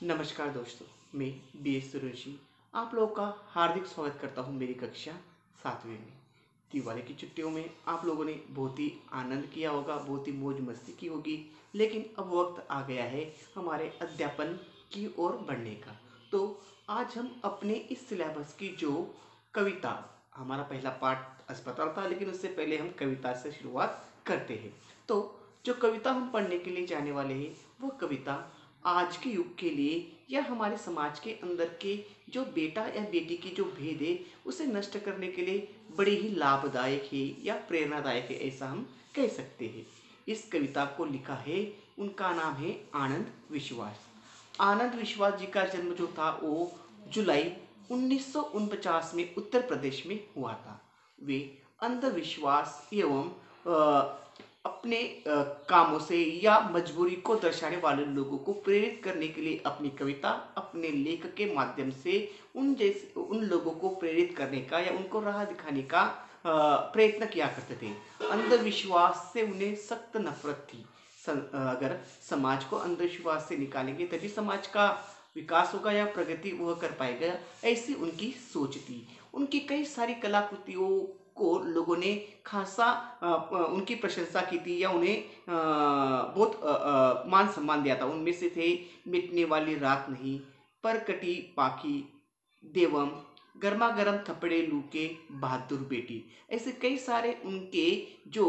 नमस्कार दोस्तों, मैं बी एस सुरेशी आप लोगों का हार्दिक स्वागत करता हूं मेरी कक्षा 7वीं में। दिवाली की छुट्टियों में आप लोगों ने बहुत ही आनंद किया होगा, बहुत ही मौज मस्ती की होगी। लेकिन अब वक्त आ गया है हमारे अध्यापन की ओर बढ़ने का। तो आज हम अपने इस सिलेबस की जो कविता, हमारा पहला पाठ अस्पताल था, लेकिन उससे पहले हम कविता से शुरुआत करते हैं। तो जो कविता हम पढ़ने के लिए जाने वाले हैं वो कविता आज के युग के लिए या हमारे समाज के अंदर के जो बेटा या बेटी की जो भेद है उसे नष्ट करने के लिए बड़ी ही लाभदायक है या प्रेरणादायक है, ऐसा हम कह सकते हैं। इस कविता को लिखा है, उनका नाम है आनंद विश्वास। आनंद विश्वास जी का जन्म जो था वो जुलाई 1949 में उत्तर प्रदेश में हुआ था। वे अंधविश्वास एवं अपने कामों से या मजबूरी को दर्शाने वाले लोगों को प्रेरित करने के लिए अपनी कविता, अपने लेख के माध्यम से उन लोगों को प्रेरित करने का या उनको राह दिखाने का प्रयत्न किया करते थे। अंधविश्वास से उन्हें सख्त नफरत थी। अगर समाज को अंधविश्वास से निकालेंगे तभी समाज का विकास होगा या प्रगति वह कर पाएगा, ऐसी उनकी सोच थी। उनकी कई सारी कलाकृतियों को लोगों ने खासा उनकी प्रशंसा की थी या उन्हें बहुत मान सम्मान दिया था। उनमें से थे मिटने वाली रात नहीं, पर कटी पाखी, देवम, गर्मा गर्म थपड़े लू के, बहादुर बेटी। ऐसे कई सारे उनके जो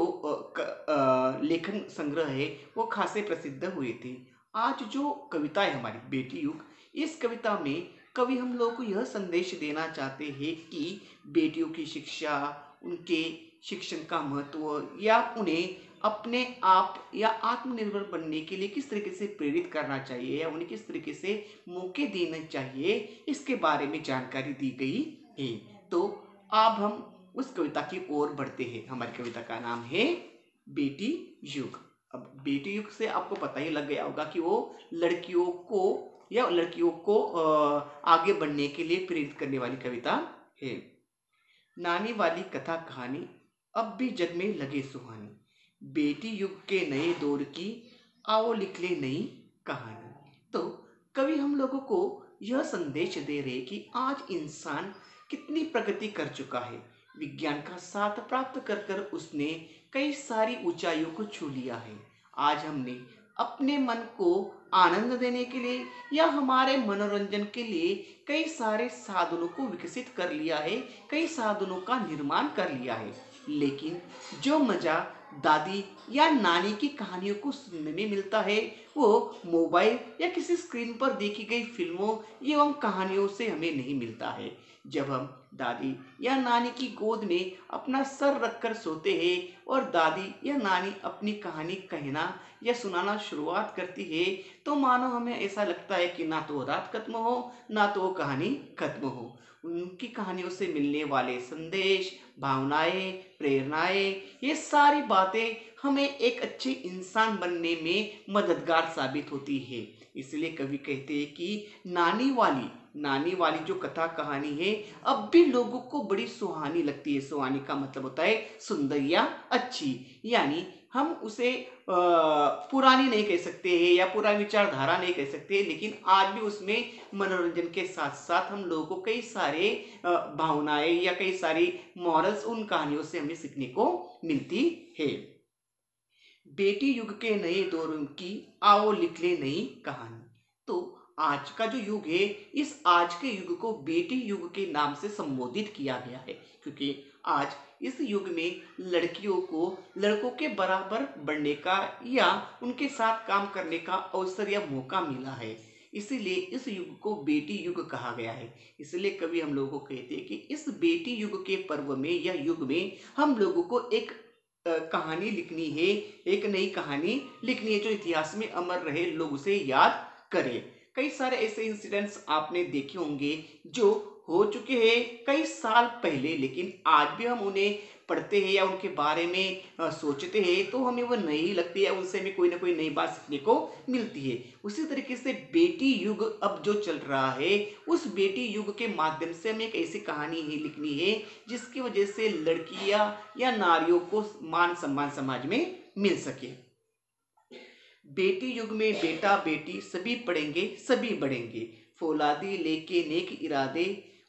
लेखन संग्रह है वो खासे प्रसिद्ध हुए थे। आज जो कविता है हमारी बेटी युग, इस कविता में कवि हम लोगों को यह संदेश देना चाहते हैं कि बेटियों की शिक्षा, उनके शिक्षण का महत्व या उन्हें अपने आप या आत्मनिर्भर बनने के लिए किस तरीके से प्रेरित करना चाहिए या उन्हें किस तरीके से मौके देने चाहिए, इसके बारे में जानकारी दी गई है। तो अब हम उस कविता की ओर बढ़ते हैं। हमारी कविता का नाम है बेटी युग। अब बेटी युग से आपको पता ही लग गया होगा कि वो लड़कियों को या लड़कियों को आगे बढ़ने के लिए प्रेरित करने वाली कविता है। नानी वाली कथा कहानी अब भी जग में लगे सुहानी, बेटी युग के नए दौर की आओ लिख ले नई कहानी। तो कवि हम लोगों को यह संदेश दे रहे कि आज इंसान कितनी प्रगति कर चुका है। विज्ञान का साथ प्राप्त कर कर उसने कई सारी ऊंचाइयों को छू लिया है। आज हमने अपने मन को आनंद देने के लिए या हमारे मनोरंजन के लिए कई सारे साधनों को विकसित कर लिया है, कई साधनों का निर्माण कर लिया है। लेकिन जो मजा दादी या नानी की कहानियों को सुनने में मिलता है वो मोबाइल या किसी स्क्रीन पर देखी गई फिल्मों एवं कहानियों से हमें नहीं मिलता है। जब हम दादी या नानी की गोद में अपना सर रखकर सोते हैं और दादी या नानी अपनी कहानी कहना या सुनाना शुरुआत करती है तो मानो हमें ऐसा लगता है कि ना तो वो रात खत्म हो ना तो वो कहानी खत्म हो। उनकी कहानियों से मिलने वाले संदेश, भावनाएं, प्रेरणाएं, ये सारी बातें हमें एक अच्छे इंसान बनने में मददगार साबित होती है। इसलिए कवि कहते हैं कि नानी वाली जो कथा कहानी है अब भी लोगों को बड़ी सुहानी लगती है। सुहानी का मतलब होता है सुंदर या अच्छी, यानी हम उसे पुरानी नहीं कह सकते हैं या पुरानी विचारधारा नहीं कह सकते, लेकिन आज भी उसमें मनोरंजन के साथ साथ हम लोगों को कई सारे भावनाएं या कई सारी मॉरल्स उन कहानियों से हमें सीखने को मिलती है। बेटी युग के नए दौर की आओ लिख ले नई कहानी। तो आज का जो युग है, इस आज के युग को बेटी युग के नाम से संबोधित किया गया है, क्योंकि आज इस युग में लड़कियों को लड़कों के बराबर बढ़ने का या उनके साथ काम करने का अवसर या मौका मिला है। इसीलिए इस युग को बेटी युग कहा गया है। इसलिए कवि हम लोगों को कहते हैं कि इस बेटी युग के पर्व में या युग में हम लोगों को एक कहानी लिखनी है, एक नई कहानी लिखनी है जो इतिहास में अमर रहे, लोग उसे याद करें। कई सारे ऐसे इंसिडेंट्स आपने देखे होंगे जो हो चुके हैं कई साल पहले, लेकिन आज भी हम उन्हें पढ़ते हैं या उनके बारे में सोचते हैं तो हमें वो नई लगती है, उनसे हमें कोई ना कोई नई बात सीखने को मिलती है। उसी तरीके से बेटी युग अब जो चल रहा है, उस बेटी युग के माध्यम से हमें एक ऐसी कहानी ही लिखनी है जिसकी वजह से लड़कियां या नारियों को मान सम्मान समाज में मिल सके। बेटी युग में बेटा बेटी सभी पढ़ेंगे सभी बढ़ेंगे, फौलादी लेके नेक इरादे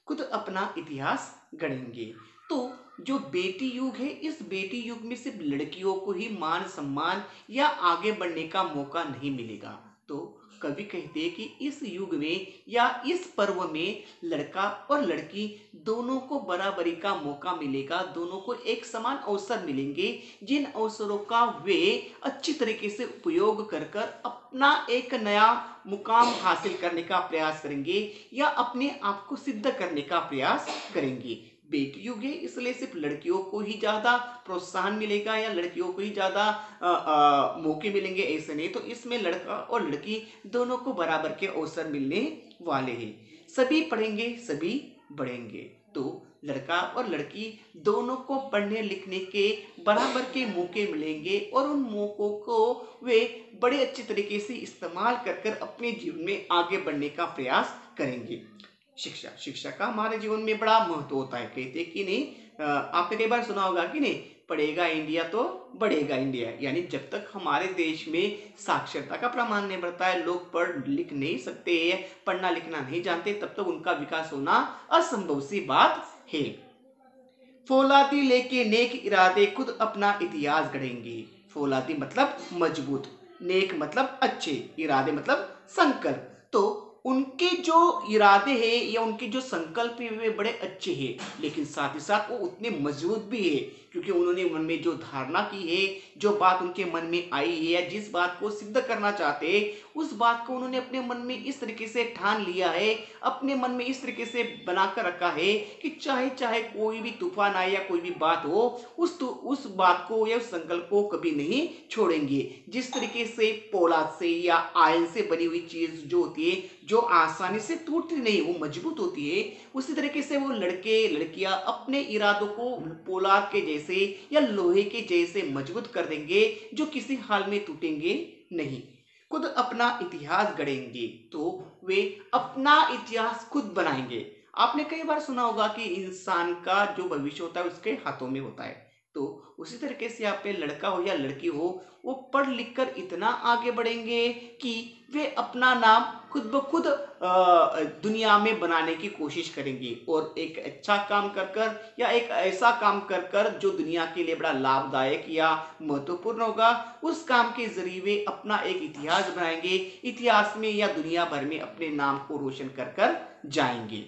खुद अपना इतिहास गढ़ेंगे। तो जो बेटी युग है, इस बेटी युग में सिर्फ लड़कियों को ही मान सम्मान या आगे बढ़ने का मौका नहीं मिलेगा। तो कवि कहते हैं कि इस युग में या इस पर्व में लड़का और लड़की दोनों को बराबरी का मौका मिलेगा, दोनों को एक समान अवसर मिलेंगे, जिन अवसरों का वे अच्छी तरीके से उपयोग कर कर अपना एक नया मुकाम हासिल करने का प्रयास करेंगे या अपने आप को सिद्ध करने का प्रयास करेंगे। बेटी युग है, इसलिए सिर्फ लड़कियों को ही ज्यादा प्रोत्साहन मिलेगा या लड़कियों को ही ज्यादा मौके मिलेंगे, ऐसे नहीं। तो इसमें लड़का और लड़की दोनों को बराबर के अवसर मिलने वाले हैं। सभी पढ़ेंगे सभी बढ़ेंगे। तो लड़का और लड़की दोनों को पढ़ने लिखने के बराबर के मौके मिलेंगे और उन मौकों को वे बड़े अच्छे तरीके से इस्तेमाल कर कर अपने जीवन में आगे बढ़ने का प्रयास करेंगे। शिक्षा शिक्षा का हमारे जीवन में बड़ा महत्व होता है। कहते कि नहीं, आपने कई बार सुना होगा कि नहीं, पढ़ेगा इंडिया तो बढ़ेगा इंडिया। यानी जब तक हमारे देश में साक्षरता का प्रमाण नहीं बढ़ता है, लोग पढ़ लिख नहीं सकते हैं, पढ़ना लिखना नहीं जानते, तब तक उनका विकास होना असंभव सी बात है। फौलादी लेके नेक इरादे खुद अपना इतिहास गढ़ेंगे। फौलादी मतलब मजबूत, नेक मतलब अच्छे, इरादे मतलब संकल्प। तो उनके जो इरादे हैं या उनके जो संकल्प है वे बड़े अच्छे हैं, लेकिन साथ ही साथ वो उतने मजबूत भी है, क्योंकि उन्होंने मन में जो धारणा की है, जो बात उनके मन में आई है या जिस बात को सिद्ध करना चाहते हैं, उस बात को उन्होंने अपने मन में इस तरीके से ठान लिया है, अपने मन में इस तरीके से बनाकर रखा है कि चाहे चाहे कोई भी तूफान आए या कोई भी बात हो, उस बात को या उस संकल्प को कभी नहीं छोड़ेंगे। जिस तरीके से पोलाद से या आयन से बनी हुई चीज जो होती है, जो आसानी से टूटती नहीं, वो मजबूत होती है, उसी तरीके से वो लड़के लड़कियां अपने इरादों को पोलाद के जैसे या लोहे के जैसे मजबूत कर देंगे, जो किसी हाल में टूटेंगे नहीं। खुद अपना इतिहास गढ़ेंगे, तो वे अपना इतिहास खुद बनाएंगे। आपने कई बार सुना होगा कि इंसान का जो भविष्य होता है उसके हाथों में होता है। तो उसी तरीके से आप पे लड़का हो या लड़की हो, वो पढ़ लिख कर इतना आगे बढ़ेंगे कि वे अपना नाम खुद ब खुद दुनिया में बनाने की कोशिश करेंगे और एक अच्छा काम कर कर या एक ऐसा काम कर कर जो दुनिया के लिए बड़ा लाभदायक या महत्वपूर्ण होगा, उस काम के जरिए वे अपना एक इतिहास बनाएंगे, इतिहास में या दुनिया भर में अपने नाम को रोशन कर कर जाएंगे।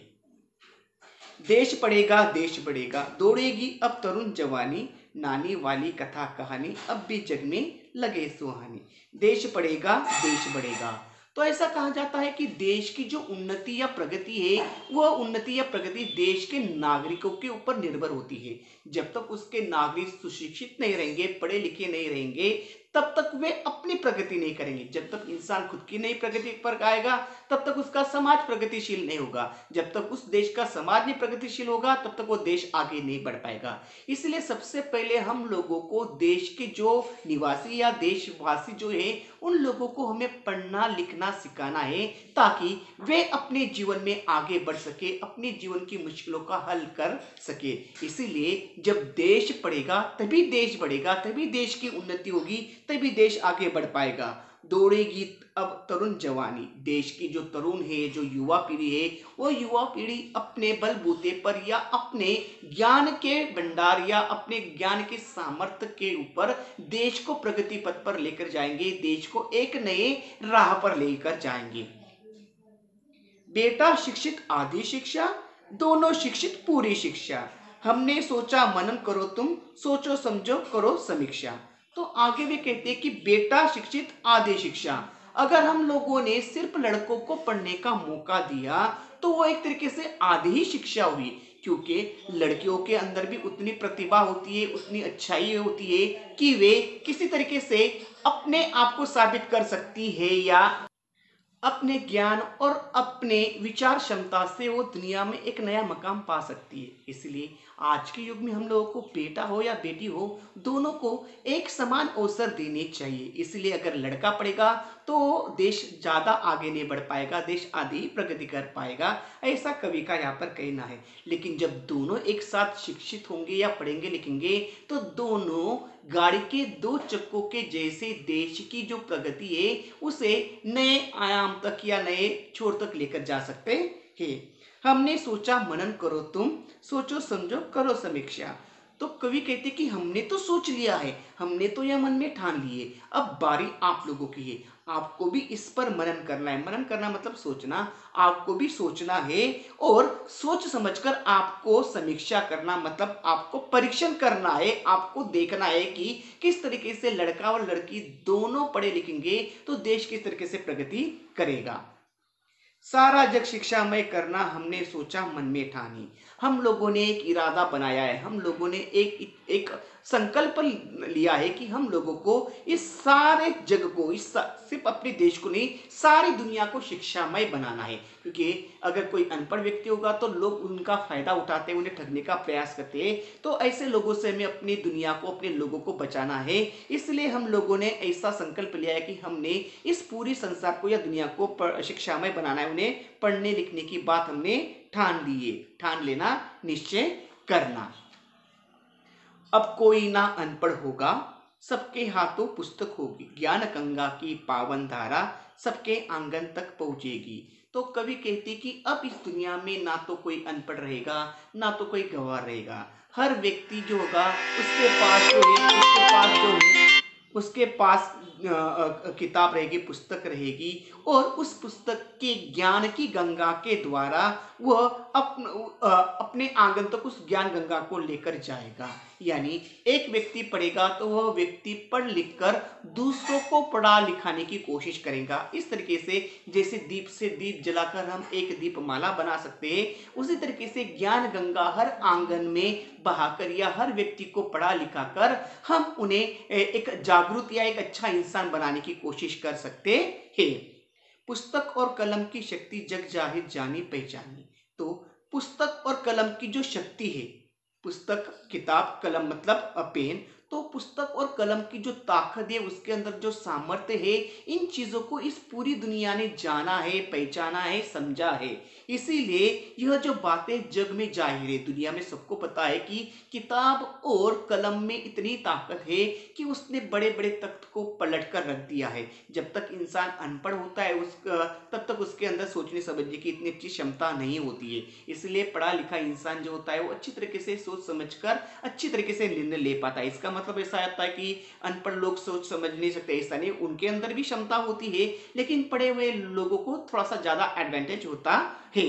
देश पढ़ेगा देश बढ़ेगा, दौड़ेगी अब तरुण जवानी, नानी वाली कथा कहानी अब भी जग में लगे सुहानी। देश पढ़ेगा देश बढ़ेगा। तो ऐसा कहा जाता है कि देश की जो उन्नति या प्रगति है, वह उन्नति या प्रगति देश के नागरिकों के ऊपर निर्भर होती है। जब तक उसके नागरिक सुशिक्षित नहीं रहेंगे, पढ़े लिखे नहीं रहेंगे, तब तक वे अपनी प्रगति नहीं करेंगे। जब तक इंसान खुद की नई प्रगति पर आएगा, तब तक उसका समाज प्रगतिशील नहीं होगा। जब तक उस देश का समाज नहीं प्रगतिशील होगा, तब तक वो देश आगे नहीं बढ़ पाएगा। इसलिए सबसे पहले हम लोगों को देश के जो निवासी या देशवासी जो है, उन लोगों को हमें पढ़ना लिखना सिखाना है, ताकि वे अपने जीवन में आगे बढ़ सके, अपने जीवन की मुश्किलों का हल कर सके। इसीलिए जब देश पढ़ेगा तभी देश बढ़ेगा, तभी देश की उन्नति होगी, तभी देश आगे बढ़ पाएगा। दौड़ेगी अब तरुण जवानी, देश की जो तरुण है, जो युवा पीढ़ी है, वो युवा पीढ़ी अपने बलबूते पर या अपने ज्ञान के भंडार या अपने ज्ञान के सामर्थ्य के ऊपर देश को प्रगति पथ पर लेकर जाएंगे, देश को एक नए राह पर लेकर जाएंगे। बेटा शिक्षित आधी शिक्षा, दोनों शिक्षित पूरी शिक्षा, हमने सोचा मनन करो तुम, सोचो समझो करो समीक्षा। तो आगे भी कहते हैं कि बेटा शिक्षित आधी शिक्षा। अगर हम लोगों ने सिर्फ लड़कों को पढ़ने का मौका दिया, तो वो एक तरीके से आधी ही शिक्षा हुई, क्योंकि लड़कियों के अंदर भी उतनी प्रतिभा होती है, उतनी अच्छाई होती है कि वे किसी तरीके से अपने आप को साबित कर सकती है या अपने ज्ञान और अपने विचार क्षमता से वो दुनिया में एक नया मकाम पा सकती है। इसलिए आज के युग में हम लोगों को बेटा हो या बेटी हो, दोनों को एक समान अवसर देने चाहिए। इसलिए अगर लड़का पढ़ेगा तो देश ज्यादा आगे नहीं बढ़ पाएगा, देश आधी ही प्रगति कर पाएगा, ऐसा कवि का यहाँ पर कहना है। लेकिन जब दोनों एक साथ शिक्षित होंगे या पढ़ेंगे लिखेंगे तो दोनों गाड़ी के दो चक्कों के जैसे देश की जो प्रगति है उसे नए आयाम तक या नए छोर तक लेकर जा सकते हैं। हमने सोचा मनन करो तुम, सोचो समझो करो समीक्षा। तो कवि कहते कि हमने तो सोच लिया है, हमने तो यह मन में ठान लिए, अब बारी आप लोगों की है। आपको भी इस पर मनन करना है। मनन करना मतलब सोचना, आपको भी सोचना है और सोच समझकर आपको समीक्षा करना मतलब आपको परीक्षण करना है। आपको देखना है कि किस तरीके से लड़का और लड़की दोनों पढ़े लिखेंगे तो देश किस तरीके से प्रगति करेगा। सारा जग शिक्षामय करना हमने सोचा मन में ठानी। हम लोगों ने एक इरादा बनाया है, हम लोगों ने एक संकल्प लिया है कि हम लोगों को इस सारे जग को, सिर्फ अपने देश को नहीं, सारी दुनिया को शिक्षामय बनाना है। क्योंकि अगर कोई अनपढ़ व्यक्ति होगा तो लोग उनका फायदा उठाते हैं, उन्हें ठगने का प्रयास करते हैं। तो ऐसे लोगों से हमें अपनी दुनिया को, अपने लोगों को बचाना है। इसलिए हम लोगों ने ऐसा संकल्प लिया है कि हमने इस पूरी संसार को या दुनिया को शिक्षामय बनाना है। उन्हें पढ़ने लिखने की बात हमने ठान ली है। ठान लेना, निश्चय करना। अब कोई ना अनपढ़ होगा, सबके हाथों पुस्तक होगी, ज्ञान गंगा की पावन धारा सबके आंगन तक पहुंचेगी। तो कवि कहते कि अब इस दुनिया में ना तो कोई अनपढ़ रहेगा, ना तो कोई गंवार रहेगा। हर व्यक्ति जो होगा उसके पास जो है उसके पास किताब रहेगी, पुस्तक रहेगी और उस पुस्तक के ज्ञान की गंगा के द्वारा वह अपने आंगन तक उस ज्ञान गंगा को लेकर जाएगा। यानी एक व्यक्ति पढ़ेगा तो वह व्यक्ति पढ़ लिख कर दूसरों को पढ़ा लिखाने की कोशिश करेगा। इस तरीके से जैसे दीप से दीप जलाकर हम एक दीपमाला बना सकते हैं, उसी तरीके से ज्ञान गंगा हर आंगन में बहाकर या हर व्यक्ति को पढ़ा लिखा कर हम उन्हें एक जागरूक या एक अच्छा इंसान बनाने की कोशिश कर सकते हैं। पुस्तक और कलम की शक्ति जग जाहिर जानी पहचानी। तो पुस्तक और कलम की जो शक्ति है, पुस्तक किताब, कलम मतलब पेन, तो पुस्तक और कलम की जो ताकत है, उसके अंदर जो सामर्थ्य है, इन चीजों को इस पूरी दुनिया ने जाना है, पहचाना है, समझा है। इसीलिए यह जो बातें जग में जाहिर है, दुनिया में सबको पता है कि किताब और कलम में इतनी ताकत है कि उसने बड़े बड़े तख्त को पलट कर रख दिया है। जब तक इंसान अनपढ़ होता है तब तक उसके अंदर सोचने समझने की इतनी अच्छी क्षमता नहीं होती है। इसलिए पढ़ा लिखा इंसान जो होता है वो अच्छी तरीके से सोच समझकर अच्छी तरीके से निर्णय ले पाता है। इसका मतलब ऐसा आता है कि अनपढ़ लोग सोच समझ नहीं सकते, ऐसा नहीं। उनके अंदर भी क्षमता होती है, लेकिन पढ़े हुए लोगों को थोड़ा सा ज्यादा एडवांटेज होता है।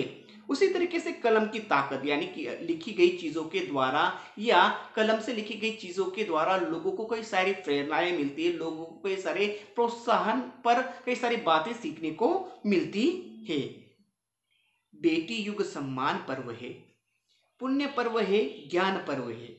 उसी तरीके से कलम की ताकत, यानी कि लिखी गई चीजों के द्वारा या कलम से लिखी गई चीजों के द्वारा लोगों को कई सारी प्रेरणाएं मिलती है, लोगों को कई सारे प्रोत्साहन पर कई सारी बातें सीखने को मिलती है। बेटी युग सम्मान पर्व है, पुण्य पर्व है, ज्ञान पर्व है।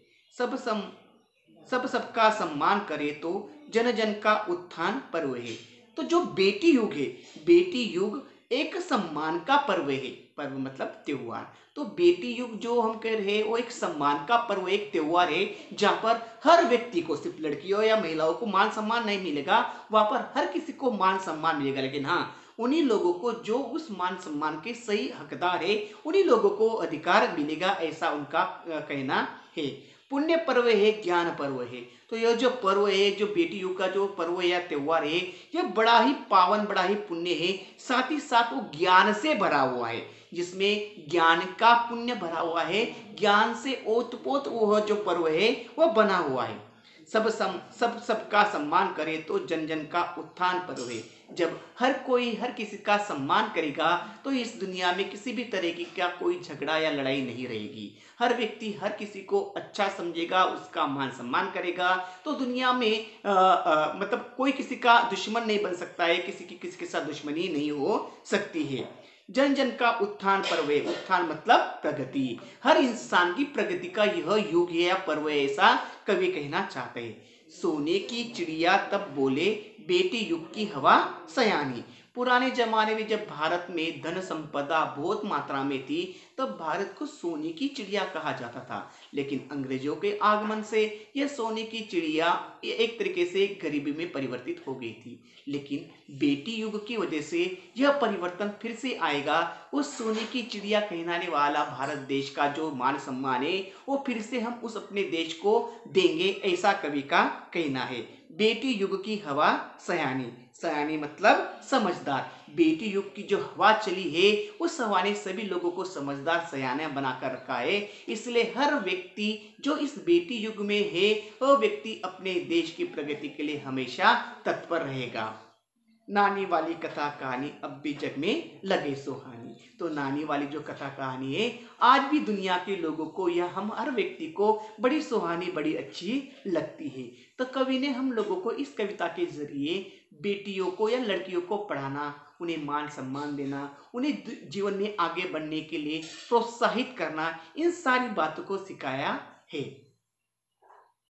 सबका सम्मान करे तो जन जन का उत्थान पर्व है। तो जो बेटी युग है, बेटी युग एक सम्मान का पर्व है। पर्व मतलब त्योहार। तो बेटी युग जो हम कह रहे हैं वो एक सम्मान का पर्व, एक त्योहार है जहां पर हर व्यक्ति को, सिर्फ लड़कियों या महिलाओं को मान सम्मान नहीं मिलेगा, वहां पर हर किसी को मान सम्मान मिलेगा। लेकिन हाँ, उन्हीं लोगों को जो उस मान सम्मान के सही हकदार है, उन्हीं लोगों को अधिकार मिलेगा, ऐसा उनका कहना है। पुण्य पर्व है, ज्ञान पर्व है। तो यह जो पर्व है, जो बेटी युग का जो पर्व या त्योहार है, यह बड़ा ही पावन, बड़ा ही पुण्य है। साथ ही साथ वो ज्ञान से भरा हुआ है, जिसमें ज्ञान का पुण्य भरा हुआ है। ज्ञान से ओतपोत वो जो पर्व है वह बना हुआ है। सबका सम्मान करे तो जन जन का उत्थान पर्व है। जब हर कोई हर किसी का सम्मान करेगा तो इस दुनिया में किसी भी तरह की क्या कोई झगड़ा या लड़ाई नहीं रहेगी। हर व्यक्ति हर किसी को अच्छा समझेगा, उसका मान सम्मान करेगा, तो दुनिया में मतलब कोई किसी का दुश्मन नहीं बन सकता है, किसी के साथ दुश्मनी नहीं हो सकती है। जन जन का उत्थान पर्व है। उत्थान मतलब प्रगति। हर इंसान की प्रगति का यह युग है या पर्व है, ऐसा कवि कहना चाहते हैं। सोने की चिड़िया तब बोले बेटी युग की हवा सयानी। पुराने जमाने में जब भारत में धन संपदा बहुत मात्रा में थी, तब भारत को सोने की चिड़िया कहा जाता था। लेकिन अंग्रेजों के आगमन से यह सोने की चिड़िया एक तरीके से गरीबी में परिवर्तित हो गई थी। लेकिन बेटी युग की वजह से यह परिवर्तन फिर से आएगा। उस सोने की चिड़िया कहलाने वाला भारत देश का जो मान सम्मान है, वो फिर से हम उस अपने देश को देंगे, ऐसा कवि का कहना है। बेटी युग की हवा सयानी, सयानी मतलब समझदार। बेटी युग की जो हवा चली है, उस हवा ने सभी लोगों को समझदार सयाना बनाकर रखा है। इसलिए हर व्यक्ति जो इस बेटी युग में है, वह व्यक्ति अपने देश की प्रगति के लिए हमेशा तत्पर रहेगा। नानी वाली कथा कहानी अब भी जग में लगे सुहानी। तो नानी वाली जो कथा कहानी है, आज भी दुनिया के लोगों को या हम हर व्यक्ति को बड़ी सुहानी, बड़ी अच्छी लगती है। तो कवि ने हम लोगों को इस कविता के जरिए बेटियों को या लड़कियों को पढ़ाना, उन्हें मान सम्मान देना, उन्हें जीवन में आगे बढ़ने के लिए प्रोत्साहित करना, इन सारी बातों को सिखाया है।